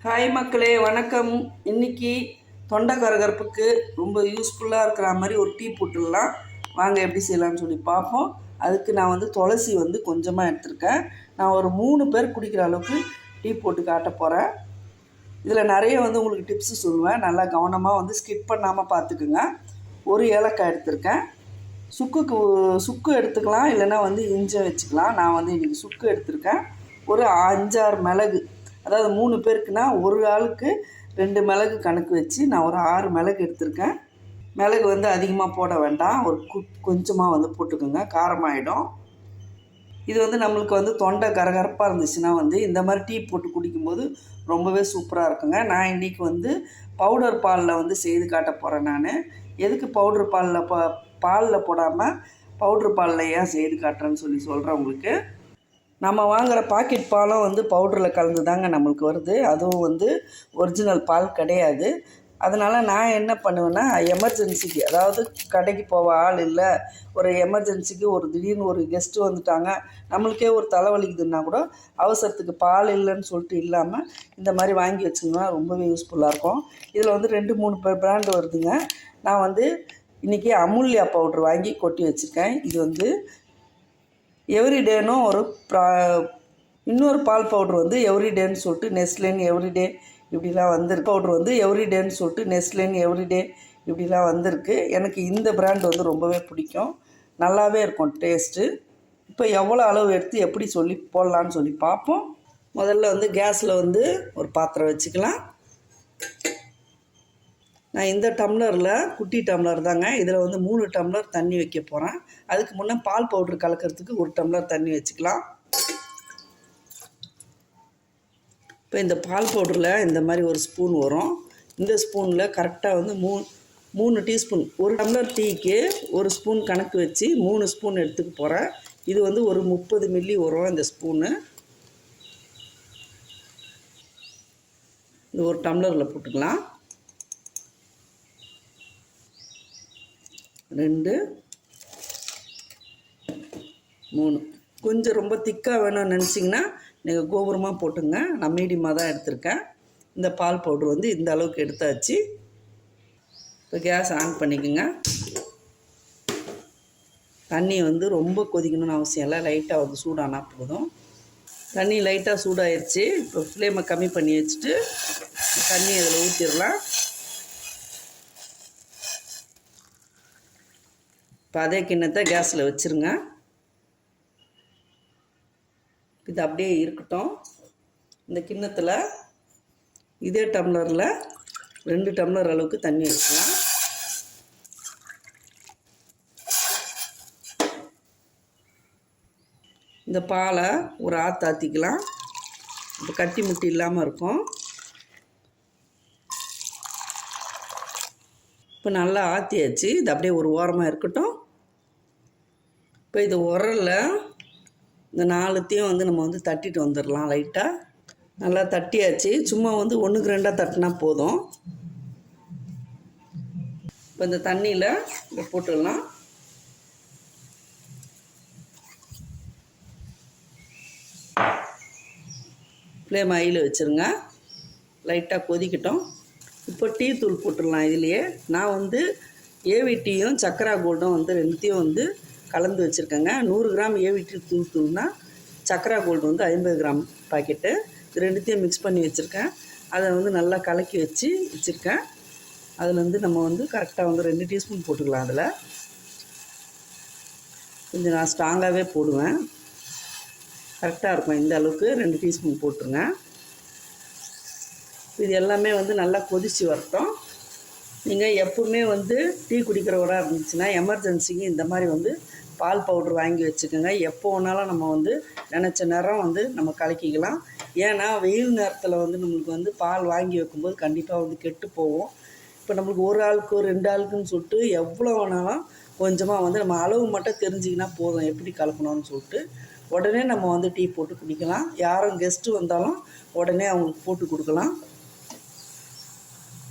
Hi மக்களே, வணக்கம். இன்றைக்கி தொண்டை கரகரப்புக்கு ரொம்ப யூஸ்ஃபுல்லாக இருக்கிற மாதிரி ஒரு டீ போட்டுடலாம். வாங்க எப்படி செய்யலாம்னு சொல்லி பார்ப்போம். அதுக்கு நான் துளசி கொஞ்சமாக எடுத்திருக்கேன். நான் ஒரு 3 பேர் குடிக்கிற அளவுக்கு டீ போட்டு காட்ட போகிறேன். இதில் நிறைய உங்களுக்கு டிப்ஸு சொல்லுவேன். நல்லா கவனமாக ஸ்கிப் பண்ணாமல் பார்த்துக்குங்க. ஒரு ஏலக்காய் எடுத்திருக்கேன். சுக்கு எடுத்துக்கலாம், இல்லைன்னா இஞ்சி வச்சுக்கலாம். நான் இன்றைக்கி சுக்கு எடுத்திருக்கேன். ஒரு 5-6 மிளகு, அதாவது 3 பேருக்குன்னா ஒரு ஆளுக்கு 2 மிளகு கணக்கு வச்சு நான் ஒரு 6 மிளகு எடுத்திருக்கேன். மிளகு அதிகமாக போட வேண்டாம், ஒரு கொஞ்சமாக போட்டுக்கோங்க, காரமாகிடும். இது நம்மளுக்கு தொண்டை கரகரப்பாக இருந்துச்சுன்னா இந்த மாதிரி டீ போட்டு குடிக்கும்போது ரொம்பவே சூப்பராக இருக்குங்க. நான் இன்றைக்கி பவுடர் பாலில் செய்து காட்ட போகிறேன். நான் எதுக்கு பவுடர் பாலில் போடாமல் பவுட்ரு பாலில் ஏன் செய்து காட்டுறேன்னு சொல்கிறேன் உங்களுக்கு. நம்ம வாங்குகிற பாக்கெட் பாலும் பவுடரில் கலந்து தாங்க நம்மளுக்கு வருது. அதுவும் ஒரிஜினல் பால் கிடையாது. அதனால் நான் என்ன பண்ணுவேன்னா, எமர்ஜென்சிக்கு, அதாவது கடைக்கு போக ஆள் இல்லை, ஒரு எமர்ஜென்சிக்கு ஒரு திடீர்னு ஒரு கெஸ்ட்டு வந்துட்டாங்க, நம்மளுக்கே ஒரு தலைவலிக்குதுன்னா கூட அவசரத்துக்கு பால் இல்லைன்னு சொல்லிட்டு இல்லாமல் இந்த மாதிரி வாங்கி வச்சுங்கன்னா ரொம்பவே யூஸ்ஃபுல்லாக இருக்கும். இதில் 2-3 பிராண்டு வருதுங்க. நான் இன்றைக்கி அமுல்யா பவுட்ரு வாங்கி கொட்டி வச்சுருக்கேன். இது எவ்ரிடேனும் இன்னொரு பால் பவுட்ரு எவ்ரிடேன்னு சொல்லிட்டு நெஸ்லேன்னு எவ்ரிடே இப்படிலாம் வந்திருக்கு. பவுட்ரு எவ்ரிடேன்னு சொல்லிட்டு நெஸ்லேன்னு எவ்ரிடே இப்படிலாம் வந்திருக்கு. எனக்கு இந்த பிராண்ட் ரொம்பவே பிடிக்கும். நல்லாவே இருக்கும் டேஸ்ட்டு. இப்போ எவ்வளோ அளவு எடுத்து எப்படி போடலான்னு சொல்லி பார்ப்போம். முதல்ல கேஸில் ஒரு பாத்திரம் வச்சுக்கலாம். நான் இந்த டம்ளரில், குட்டி டம்ளர் தாங்க, இதில் 3 டம்ளர் தண்ணி வைக்க போகிறேன். அதுக்கு முன்னே பால் பவுட்ரு கலக்கிறதுக்கு 1 டம்ளர் தண்ணி வச்சுக்கலாம். இப்போ இந்த பால் பவுடரில் இந்த மாதிரி ஒரு ஸ்பூன் வரும். இந்த ஸ்பூனில் கரெக்டாக 3 டீஸ்பூன், 1 டம்ளர் டீக்கு 1 ஸ்பூன் கணக்கு வச்சு 3 ஸ்பூன் எடுத்துக்க போகிறேன். இது ஒரு 30 மில்லி வரும் இந்த ஸ்பூனு. இந்த ஒரு டம்ளரில் போட்டுக்கலாம். 2 3 கொஞ்சம் ரொம்ப திக்காக வேணும்னு நினச்சிங்கன்னா நீங்கள் கோபுரமாக போட்டுங்க. நான் மீடியமாக தான் எடுத்திருக்கேன். இந்த பால் பவுட்ரு இந்த அளவுக்கு எடுத்தாச்சு. இப்போ கேஸ் ஆன் பண்ணிக்கோங்க. தண்ணி ரொம்ப கொதிக்கணும்னு அவசியம் இல்லை, லைட்டாக சூடானால் போதும். தண்ணி லைட்டாக சூடாகிடுச்சு. இப்போ ஃப்ளேமை கம்மி பண்ணி வச்சுட்டு தண்ணி அதில் ஊற்றிடலாம். இப்போ அதே கிண்ணத்தை கேஸில் வச்சுருங்க. இது அப்படியே இருக்கட்டும். இந்த கிண்ணத்தில் இதே டம்ளரில் 2 டம்ளர் அளவுக்கு தண்ணி வச்சுக்கலாம். இந்த பாலை ஒரு ஆற்றிக்கலாம். இப்போ கட்டி முட்டி இல்லாமல் இருக்கும். இப்போ நல்லா ஆற்றியாச்சு. இது அப்படியே ஒரு ஓரமாக இருக்கட்டும். இப்போ இது உரலில் இந்த 4த்தையும் நம்ம தட்டிட்டு வந்துடலாம். லைட்டாக நல்லா தட்டியாச்சு. சும்மா 1க்கு 2 தட்டினா போதும். இப்போ இந்த தண்ணியில் இதை போட்டுடலாம். ஃப்ளேம் ஹையில் வச்சுருங்க. லைட்டாக கொதிக்கட்டும். இப்போ டீ தூள் போட்டுடலாம். இதுலேயே நான் ஏவிட்டியும் சக்கரா கோல்டும் 2த்தையும் கலந்து வச்சுருக்கேங்க. 100 கிராம் ஏவிடி தூள்னா சக்கரா கோல்டு 50 கிராம் பாக்கெட்டு. இது 2த்தையும் மிக்ஸ் பண்ணி வச்சுருக்கேன். அதை நல்லா கலக்கி வச்சுருக்கேன். அதில் நம்ம கரெக்டாக 2 டீஸ்பூன் போட்டுக்கலாம். அதில் கொஞ்சம் நான் ஸ்ட்ராங்காகவே போடுவேன். கரெக்டாக இருக்கும். இந்த அளவுக்கு 2 டீஸ்பூன் போட்டுருங்க. இது எல்லாமே நல்லா கொதித்து வரட்டும். நீங்கள் எப்பவுமே டீ குடிக்கிறவராக இருந்துச்சுன்னா எமர்ஜென்சிக்கு இந்த மாதிரி பால் பவுட்ரு வாங்கி வச்சுக்கோங்க. எப்போ வேணாலும் நம்ம நினச்ச நேரம் நம்ம கலக்கிக்கலாம். ஏன்னா வெயில் நேரத்தில் நம்மளுக்கு பால் வாங்கி வைக்கும்போது கண்டிப்பாக கெட்டு போகும். இப்போ நம்மளுக்கு ஒரு ஆளுக்கு 2 ஆளுக்குன்னு சொல்லிட்டு எவ்வளோ வேணாலும் கொஞ்சமாக நம்ம அளவு மட்டும் தெரிஞ்சிக்கினா போதும், எப்படி கலக்கணும்னு சொல்லிட்டு உடனே நம்ம டீ போட்டு குடிக்கலாம். யாரும் கெஸ்ட்டு வந்தாலும் உடனே அவங்களுக்கு போட்டு கொடுக்கலாம்.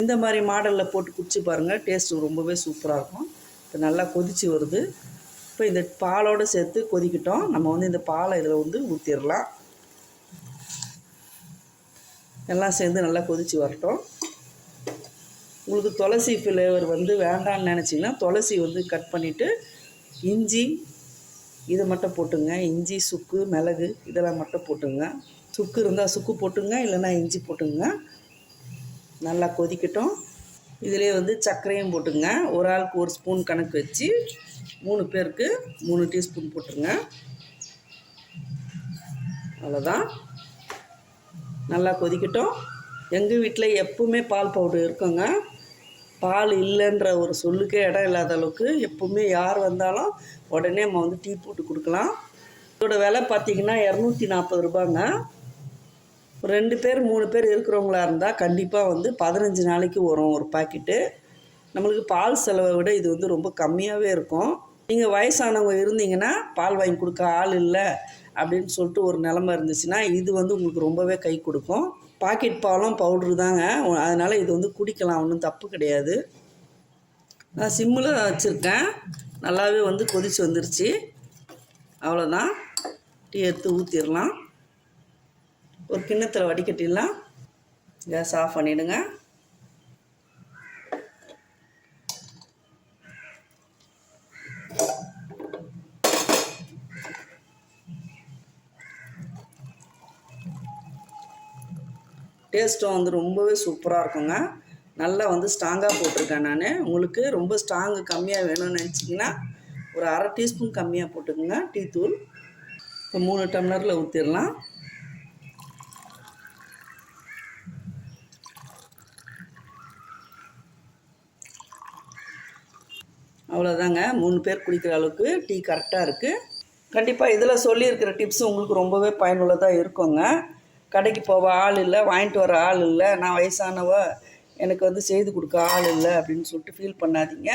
இந்த மாதிரி மாடலில் போட்டு குடிச்சு பாருங்கள், டேஸ்ட்டு ரொம்பவே சூப்பராக இருக்கும். இப்போ நல்லா கொதித்து வருது. இப்போ இந்த பாலோடு சேர்த்து கொதிக்கட்டும். நம்ம இந்த பாலை இதில் ஊற்றிடலாம். எல்லாம் சேர்ந்து நல்லா கொதித்து வரட்டும். உங்களுக்கு துளசி ஃப்ளேவர் வந்து வேண்டான்னு நினச்சிங்கன்னா துளசி வந்து கட் பண்ணிவிட்டு இஞ்சி இதை மட்டும் போட்டுங்க. இஞ்சி, சுக்கு, மிளகு இதெல்லாம் மட்டும் போட்டுங்க. சுக்கு இருந்தால் சுக்கு போட்டுங்க, இல்லைன்னா இஞ்சி போட்டுங்க. நல்லா கொதிக்கட்டும். இதிலே வந்து சர்க்கரையும் போட்டுங்க. ஒரு ஆளுக்கு 1 ஸ்பூன் கணக்கு வச்சு 3 பேருக்கு 3 டீஸ்பூன் போட்டுருங்க. அவ்வளோதான். நல்லா கொதிக்கட்டும். எங்கள் வீட்டில் எப்பவுமே பால் பவுடர் இருக்குங்க. பால் இல்லைன்ற ஒரு சொல்லுக்கே இடம் இல்லாத அளவுக்கு எப்பவுமே யார் வந்தாலும் உடனே நம்ம வந்து டீ போட்டு கொடுக்கலாம். இதோட விலை பார்த்திங்கன்னா 240 ரூபாங்க. 2 பேர் 3 பேர் இருக்கிறவங்களா இருந்தால் கண்டிப்பாக வந்து 15 நாளைக்கு வரும் ஒரு பாக்கெட்டு. நம்மளுக்கு பால் செலவை விட இது வந்து ரொம்ப கம்மியாகவே இருக்கும். நீங்கள் வயசானவங்க இருந்தீங்கன்னா பால் வாங்கி கொடுக்க ஆள் இல்லை அப்படின்னு சொல்லிட்டு ஒரு நிலமை இருந்துச்சுன்னா இது வந்து உங்களுக்கு ரொம்பவே கை கொடுக்கும். பாக்கெட் பாலும் பவுட்ரு தாங்க, அதனால் இது வந்து குடிக்கலாம், ஒன்றும் தப்பு கிடையாது. நான் சிம்மில் வச்சுருக்கேன். நல்லாவே வந்து கொதித்து வந்துருச்சு. அவ்வளோதான். டீ எடுத்து ஊற்றிடலாம். ஒரு கிண்ணத்தில் வடிகட்டிடலாம். கேஸ் ஆஃப் பண்ணிவிடுங்க. டேஸ்ட்டும் வந்து ரொம்பவே சூப்பராக இருக்குங்க. நல்லா வந்து ஸ்ட்ராங்காக போட்டிருக்கேன் நான். உங்களுக்கு ரொம்ப ஸ்ட்ராங்கு கம்மியாக வேணும்னு நினச்சிங்கன்னா ஒரு 1/2 டீஸ்பூன் கம்மியாக போட்டுக்கோங்க டீ தூள். இப்போ 3 டம்ளரில் ஊற்றிடலாம். அவ்வளோதாங்க. 3 பேர் குடிக்கிற அளவுக்கு டீ கரெக்டாக இருக்குது. கண்டிப்பாக இதில் சொல்லியிருக்கிற டிப்ஸ் உங்களுக்கு ரொம்பவே பயனுள்ளதாக இருக்குங்க. கடைக்கு போக ஆள் இல்லை, வாங்கிட்டு வர ஆள் இல்லை, நான் வயசானவ, எனக்கு வந்து செய்து கொடுக்க ஆள் இல்லை அப்படின்னு சொல்லிட்டு ஃபீல் பண்ணாதீங்க.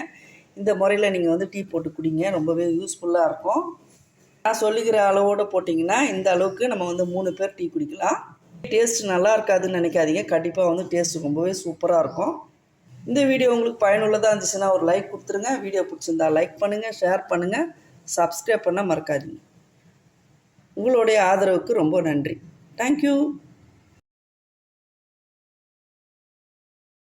இந்த முறையில் நீங்கள் வந்து டீ போட்டு குடிங்க. ரொம்பவே யூஸ்ஃபுல்லாக இருக்கும். நான் சொல்லிக்கிற அளவோடு போட்டிங்கன்னா இந்த அளவுக்கு நம்ம வந்து 3 பேர் டீ குடிக்கலாம். டேஸ்ட் நல்லா இருக்காதுன்னு நினைக்காதீங்க. கண்டிப்பாக வந்து டேஸ்ட் ரொம்பவே சூப்பராக இருக்கும். இந்த வீடியோ உங்களுக்கு பயனுள்ளதாக இருந்துச்சுன்னா ஒரு லைக் கொடுத்துருங்க. வீடியோ பிடிச்சிருந்தா லைக் பண்ணுங்கள், ஷேர் பண்ணுங்கள், சப்ஸ்கிரைப் பண்ண மறக்காதீங்க. உங்களுடைய ஆதரவுக்கு ரொம்ப நன்றி. தேங்க்யூ.